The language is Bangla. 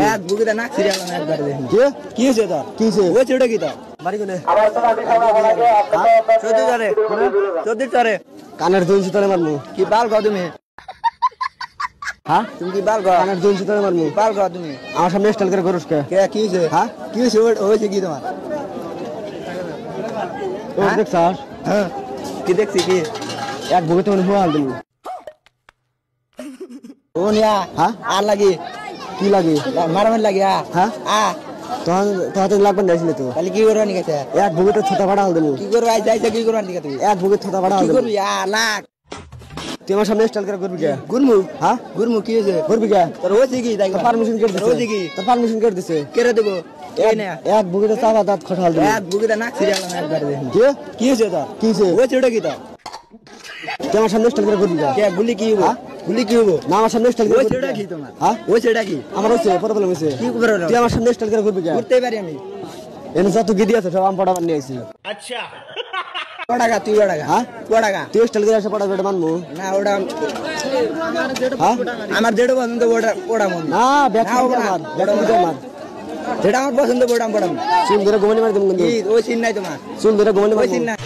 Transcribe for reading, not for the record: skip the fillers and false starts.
এক বুকে না সিরিয়াল না একবার দেখি কি হইছে তোর কি হইছে ওই ছেড়ে কি তোর বাড়ি কোনে চোদ্দ ধরে চোদ্দ ধরে কানের দুইছি তোরে মারমু কি বাল গাও তুমি হ্যাঁ তুমি কি বাল গাও কানের দুইছি তোরে মারমু বাল গাও তুমি আমার সামনে স্টাইল করে করুস কে কি হইছে হ্যাঁ কি হইছে হইছে কি তোমার ও দেখছাস হ্যাঁ কি দেখছি কি এক বুকে তো হুয়া হাল দিমু ও নিয়া হ্যাঁ আর লাগি কি লাগে মারামারি লাগি হ্যাঁ আ তখন তো লাগবে নাইছিলে তো তাহলে কি করবা নিকে এক বুকে তো ছোটা পাড়া হাল দিমু কি করবা যাইছে কি করবা নিকে তুই এক বুকে ছোটা পাড়া হাল কি দিমু করবি লাখ তুই আমার সামনে স্টাইল করে করবি কে গুরমু হ্যাঁ গুরমু কি হইছে করবি কে তোর হইছে কি তাই পারমিশন কেটে দিছে হইছে কি তোর পারমিশন কেটে দিছে কেরে দেবো এই না এক বুকে তো চাপা দাঁত খটাল দিমু এক বুকে না সিরিয়াল না একবার দেখি কি হইছে তোর কি হইছে ওই ছেড়ে কি তোর তুই আমার সামনে স্টাইল করে করবি কে কে গুলি কি হইবো গুলি কি হইবো না আমার সামনে স্টাইল ওই করে ছেড়ে কি তোমার হ্যাঁ ওই ছেড়ে কি আমার হচ্ছে প্রবলেম হইছে কি প্রবলেম তুই আমার সামনে স্টাইল করে করবি কে করতে পারি আমি এনে যত গিদি আছে সব আম পড়াবার নিয়ে আইছি পড়াগা তুই পড়াগা হ্যাঁ পড়াগা তুই স্টাইল করে আসে পড়া বেটা মানমু না ওটা হ্যাঁ আমার যেটা পছন্দ ওটা ওটা মন না ব্যাক আমার ব্যাক আমার যেটা আমার পছন্দ ওটা পড়াম চুল ধরে ঘুমানি মার দিমু কিন্তু ওই সিন নাই তোমার চুল ধরে ঘুমানি ওই মার সিন নাই